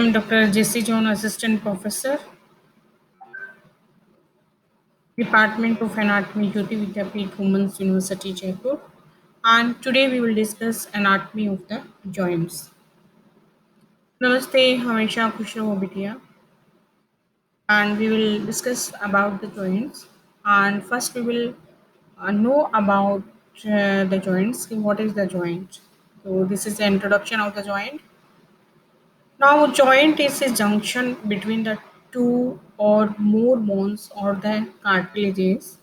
am Dr. Jessie John, Assistant Professor, Department of Anatomy, Jyoti Vidyapeeth Women's University, Jaipur. And today we will discuss anatomy of the joints. Namaste, हमेशा खुश रहो बिटिया. And we will discuss about the joints. And first we will know about the joints. What is the joint? So this is the introduction of the joint. Now, joint is a junction between the two or more bones or the cartilages,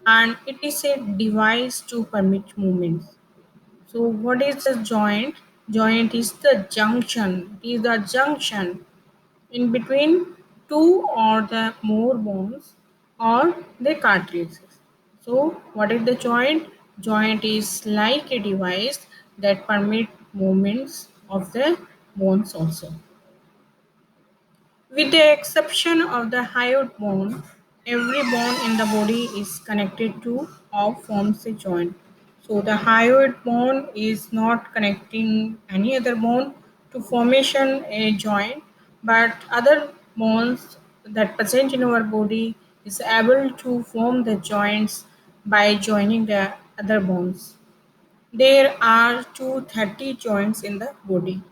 and it is a device to permit movements. So, what is the joint? Joint is the junction. It is the junction in between two or the more bones or the cartilages. So, what is the joint? Joint is like a device that permit movements of the bones also. With the exception of the hyoid bone, every bone in the body is connected to or forms a joint. So the hyoid bone is not connecting any other bone to formation a joint, but other bones that present in our body is able to form the joints by joining the other bones. There are 230 joints in the body.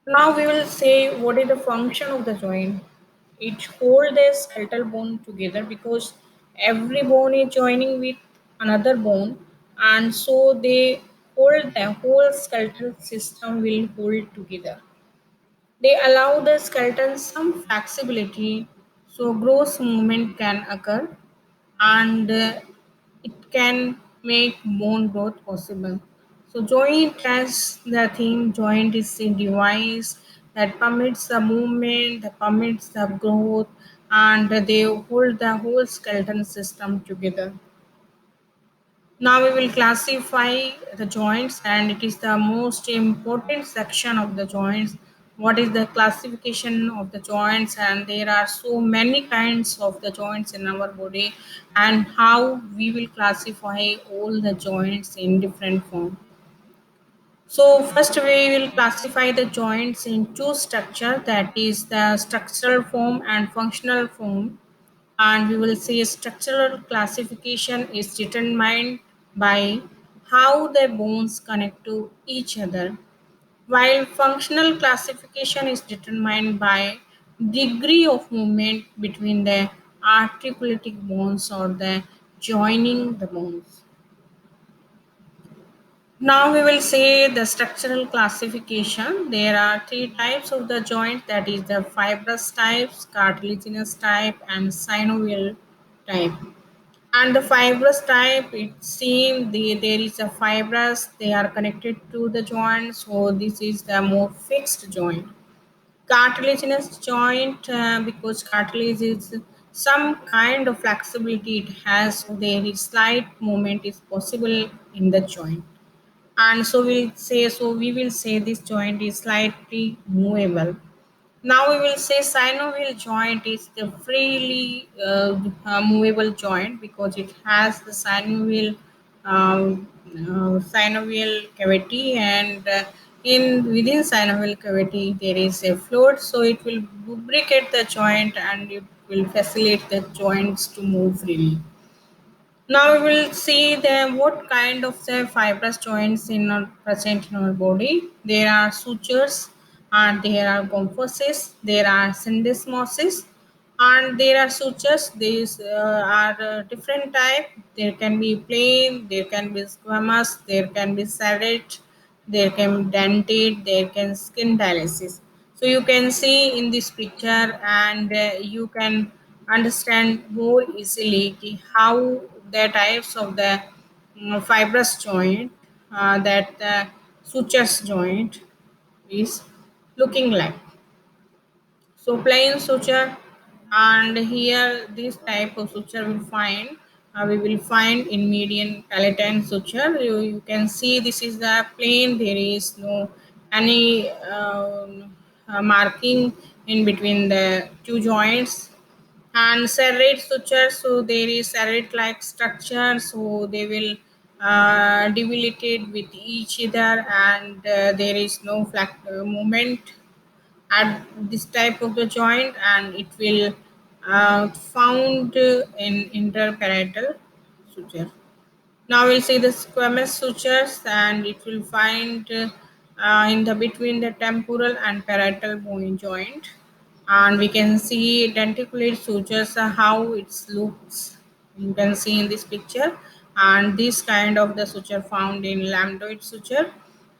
Now we will say what is the function of the joint. It holds the skeletal bone together because every bone is joining with another bone, and so they hold the whole skeletal system will hold together. They allow the skeleton some flexibility so gross movement can occur, and it can make bone growth possible. So joint as the thing, joint is a device that permits the movement, that permits the growth, and they hold the whole skeleton system together. Now we will classify the joints, and it is the most important section of the joints. What is the classification of the joints? And there are so many kinds of the joints in our body, and how we will classify all the joints in different form. So first we will classify the joints in two structure, that is the structural form and functional form. And we will say structural classification is determined by how the bones connect to each other, while functional classification is determined by degree of movement between the articulating bones or the joining the bones. Now we will say the structural classification. There are three types of the joint, that is the fibrous types, cartilaginous type, and synovial type. And the fibrous type, it seems there is a fibrous, they are connected to the joint, so this is the more fixed joint. Cartilaginous joint, because cartilage is some kind of flexibility it has, so there is slight movement is possible in the joint, and we will say this joint is slightly movable. Now we will say synovial joint is the freely movable joint because it has the synovial cavity, and in within synovial cavity there is a fluid, so it will lubricate the joint and it will facilitate the joints to move freely. Now we will see the what kind of the fibrous joints in our present in our body. There are sutures, and there are composits, there are syndesmosis, and there are sutures. These are different type. There can be plain, there can be squamous, there can be serrate, there can be dentate, there can skin dialysis. So you can see in this picture, and you can understand more easily how the types of the fibrous joint, that the sutures joint is looking like. So plain suture, and here this type of suture will find, we will find in median palatine suture. You can see this is the plain, there is no any marking in between the two joints. And serrate suture, so there is serrate like structure, so they will debilitate with each other, and there is no movement. add this type of the joint, and it will found in interparietal suture. Now we'll see the squamous sutures, and it will find in the between the temporal and parietal bony joint, and we can see denticulate sutures how it looks. You can see in this picture, and this kind of the suture found in lambdoid suture,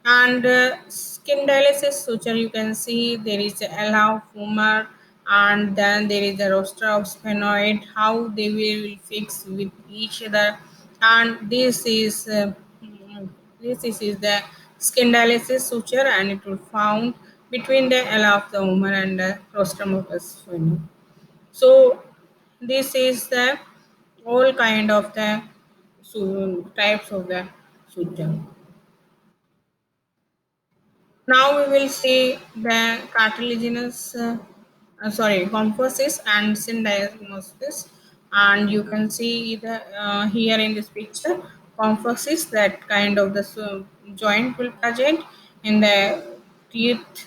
and skin dialysis suture. You can see there is a allow femur, and then there is a rostra of sphenoid, how they will fix with each other, and this is the skin dialysis suture, and it will found between the ala of the woman and the rostrum of the sphenoid. So this is the all kind of the types of the suture. Now we will see the cartilaginous, compasses and syndesmosis, and you can see the here in this picture, compasses, that kind of the joint will present in the teeth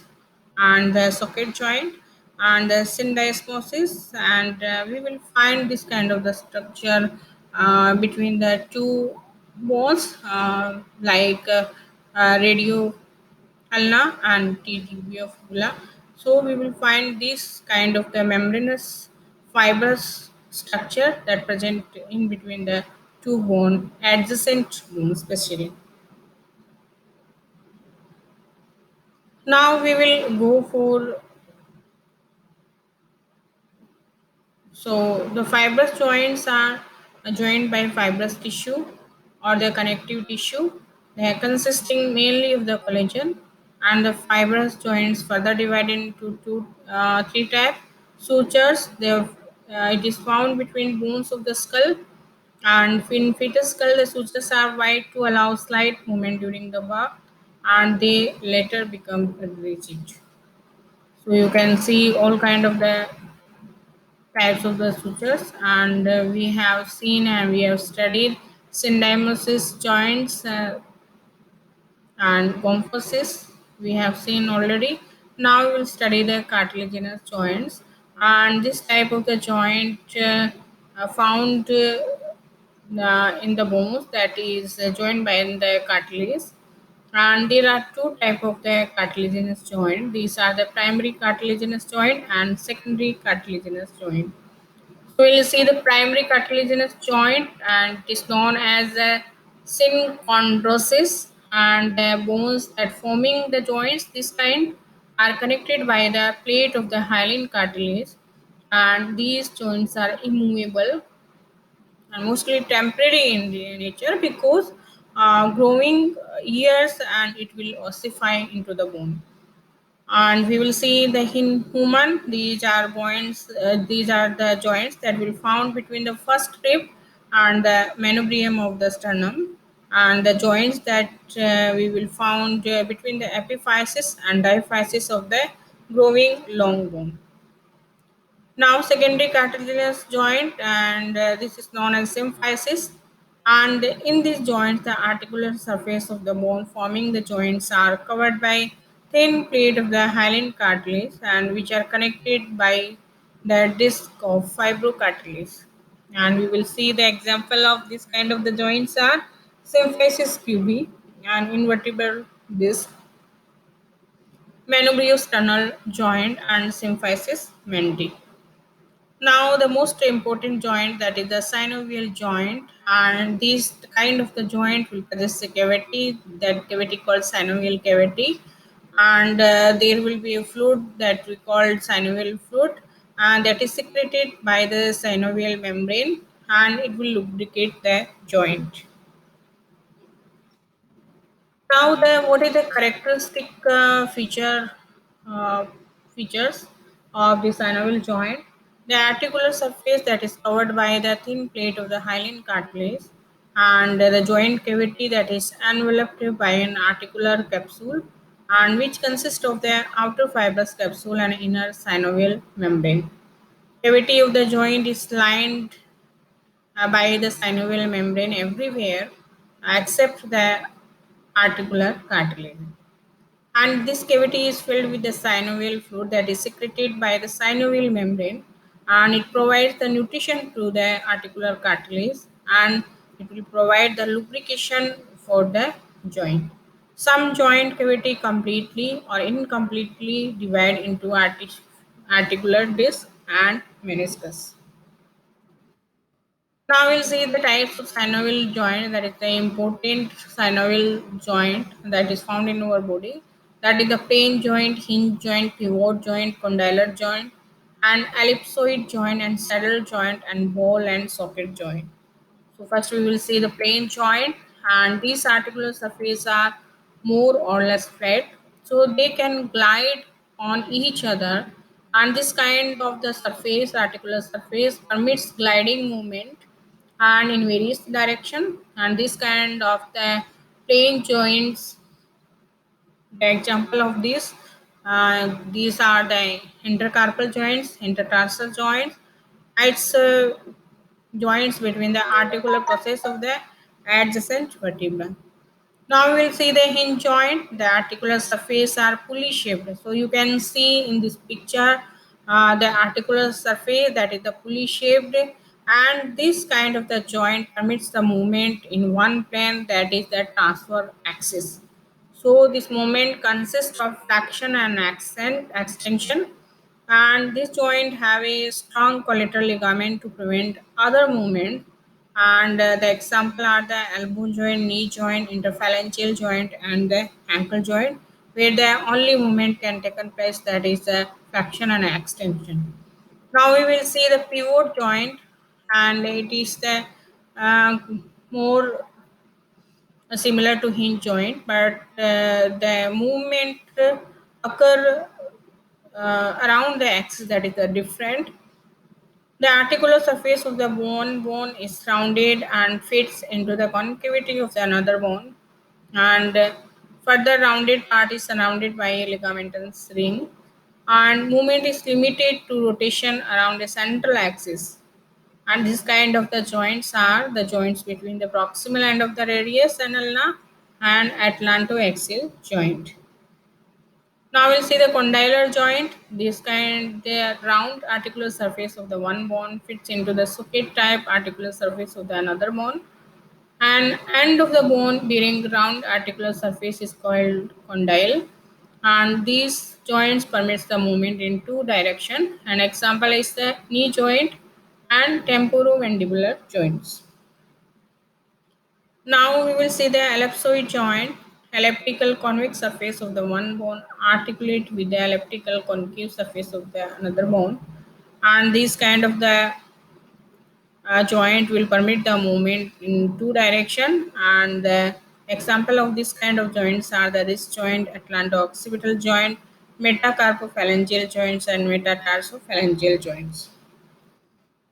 and the socket joint, and the syndesmosis, and we will find this kind of the structure between the two bones, radio ulna and tibia fibula. So we will find this kind of the membranous fibrous structure that present in between the two bone, adjacent bones especially. Now we will go for, so the fibrous joints are joined by fibrous tissue or the connective tissue. They are consisting mainly of the collagen, and the fibrous joints further divided into three types. Sutures. It is found between bones of the skull, and in fetus skull the sutures are wide to allow slight movement during the birth, and they later become rigid. So you can see all kind of the types of the sutures, and we have seen and we have studied syndesmosis joints and compasses we have seen already. Now we will study the cartilaginous joints, and this type of the joint found in the bones, that is joined by the cartilage. And there are two type of the cartilaginous joint. These are the primary cartilaginous joint and secondary cartilaginous joint. So we'll see the primary cartilaginous joint, and it is known as a synchondrosis, and the bones that forming the joints this kind are connected by the plate of the hyaline cartilage, and these joints are immovable and mostly temporary in nature, because growing years and it will ossify into the bone. And we will see the human, these are the joints that will found between the first rib and the manubrium of the sternum, and the joints that we will found between the epiphysis and diaphysis of the growing long bone. Now secondary cartilaginous joint, and this is known as symphysis, and in this joint the articular surface of the bone forming the joints are covered by thin plate of the hyaline cartilage, and which are connected by the disc of fibrocartilage. And we will see the example of this kind of the joints are symphysis pubi and invertebral disc, manubriosternal joint, and symphysis menti. Now the most important joint, that is the synovial joint, and this kind of the joint will possess a cavity, that cavity called synovial cavity, and there will be a fluid that we call synovial fluid, and that is secreted by the synovial membrane, and it will lubricate the joint. Now, the what is the characteristic uh, features of the synovial joint? The articular surface that is covered by the thin plate of the hyaline cartilage, and the joint cavity that is enveloped by an articular capsule, and which consists of the outer fibrous capsule and inner synovial membrane. Cavity of the joint is lined by the synovial membrane everywhere except the articular cartilage. And this cavity is filled with the synovial fluid that is secreted by the synovial membrane, and it provides the nutrition to the articular cartilage, and it will provide the lubrication for the joint. Some joint cavity completely or incompletely divide into articular disc and meniscus. Now we'll see the types of synovial joint, that is the important synovial joint that is found in our body. That is the plane joint, hinge joint, pivot joint, condylar joint, and ellipsoid joint, and saddle joint, and ball and socket joint. So first we will see the plane joint, and these articular surfaces are more or less flat. So they can glide on each other, and this kind of the surface, articular surface, permits gliding movement and in various direction. And this kind of the plane joints, the example of this, these are the intercarpal joints, intertarsal joints. It's joints between the articular process of the adjacent vertebra. Now we will see the hinge joint. The articular surface are pulley shaped. So you can see in this picture the articular surface that is the pulley shaped, and this kind of the joint permits the movement in one plane, that is the transfer axis. So this movement consists of flexion and extension, and this joint have a strong collateral ligament to prevent other movement. And the example are the elbow joint, knee joint, interphalangeal joint, and the ankle joint, where the only movement can take place, that is the flexion and extension. Now we will see the pivot joint, and it is the uh, more similar to hinge joint, but the movement occur around the axis, that is the different. The articular surface of the bone is rounded and fits into the concavity of the another bone, and further rounded part is surrounded by a ligamentous ring, and movement is limited to rotation around the central axis. And this kind of the joints are the joints between the proximal end of the radius and ulna and atlantoaxial joint. Now we'll see the condylar joint. This kind, the round articular surface of the one bone fits into the socket type articular surface of the another bone. And end of the bone bearing round articular surface is called condyle. And these joints permits the movement in two direction. An example is the knee joint and temporomandibular joints. Now we will see the ellipsoid joint, elliptical convex surface of the one bone articulate with the elliptical concave surface of the another bone, and this kind of the joint will permit the movement in two direction. And the example of this kind of joints are the wrist joint, atlanto-occipital joint, metacarpophalangeal joints, and metatarsophalangeal joints.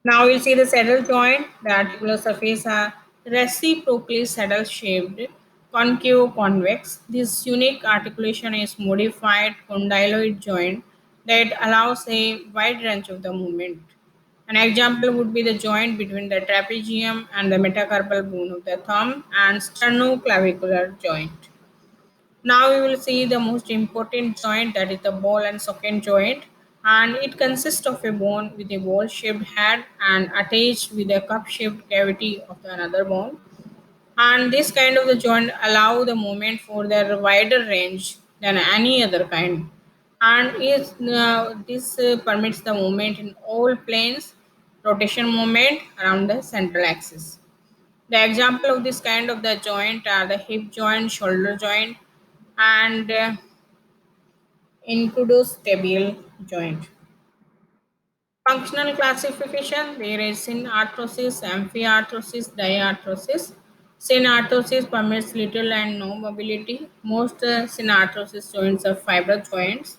Now we'll see the saddle joint. The articular surface are reciprocally saddle shaped, concave, convex. This unique articulation is modified condyloid joint that allows a wide range of the movement. An example would be the joint between the trapezium and the metacarpal bone of the thumb and sternoclavicular joint. Now we will see the most important joint, that is the ball and socket joint, and it consists of a bone with a ball shaped head and attached with a cup shaped cavity of the another bone. And this kind of the joint allow the movement for their wider range than any other kind, and this permits the movement in all planes, rotation movement around the central axis. The example of this kind of the joint are the hip joint, shoulder joint, and includostebial joint. Functional classification, there is synarthrosis, amphiarthrosis, diarthrosis. Synarthrosis permits little and no mobility. Most synarthrosis joints are fiber joints,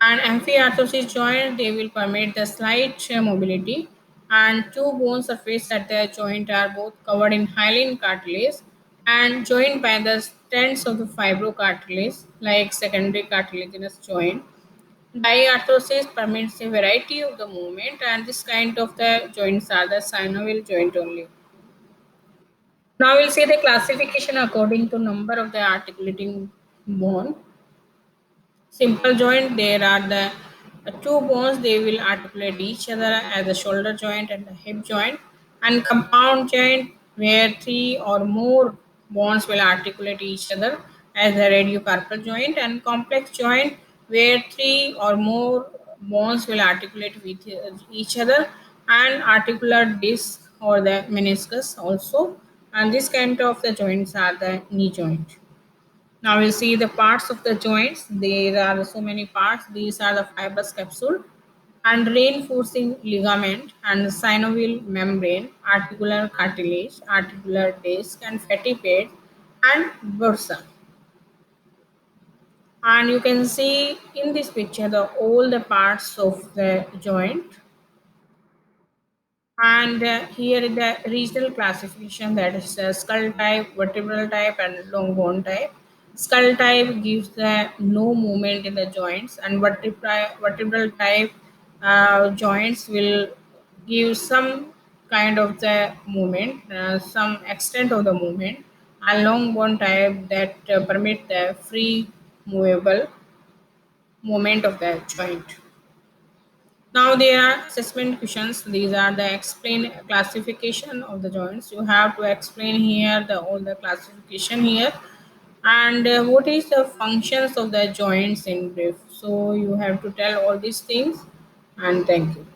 and amphiarthrosis joint, they will permit the slight mobility, and two bone surfaces at the joint are both covered in hyaline cartilage and joined by the strands of the fibrocartilage like secondary cartilaginous joint. Diarthrosis permits a variety of the movement, and this kind of the joints are the synovial joint only. Now we'll see the classification according to number of the articulating bone. Simple joint, there are the two bones, they will articulate each other as the shoulder joint and the hip joint. And compound joint, where three or more bones will articulate each other as the radiocarpal joint. And complex joint, where three or more bones will articulate with each other, and articular disc or the meniscus also. And this kind of the joints are the knee joint. Now we see the parts of the joints. There are so many parts. These are the fibrous capsule and reinforcing ligament and synovial membrane, articular cartilage, articular disc and fatty plate and bursa. And you can see in this picture the all the parts of the joint. And here is the regional classification, that is skull type, vertebral type, and long bone type. Skull type gives the no movement in the joints, and vertebral type joints will give some kind of the movement, some extent of the movement, and long bone type that permit the free movable movement of the joint. Now there are assessment questions. These are the explain classification of the joints. You have to explain here the all the classification here, and what is the functions of the joints in brief. So you have to tell all these things, and thank you.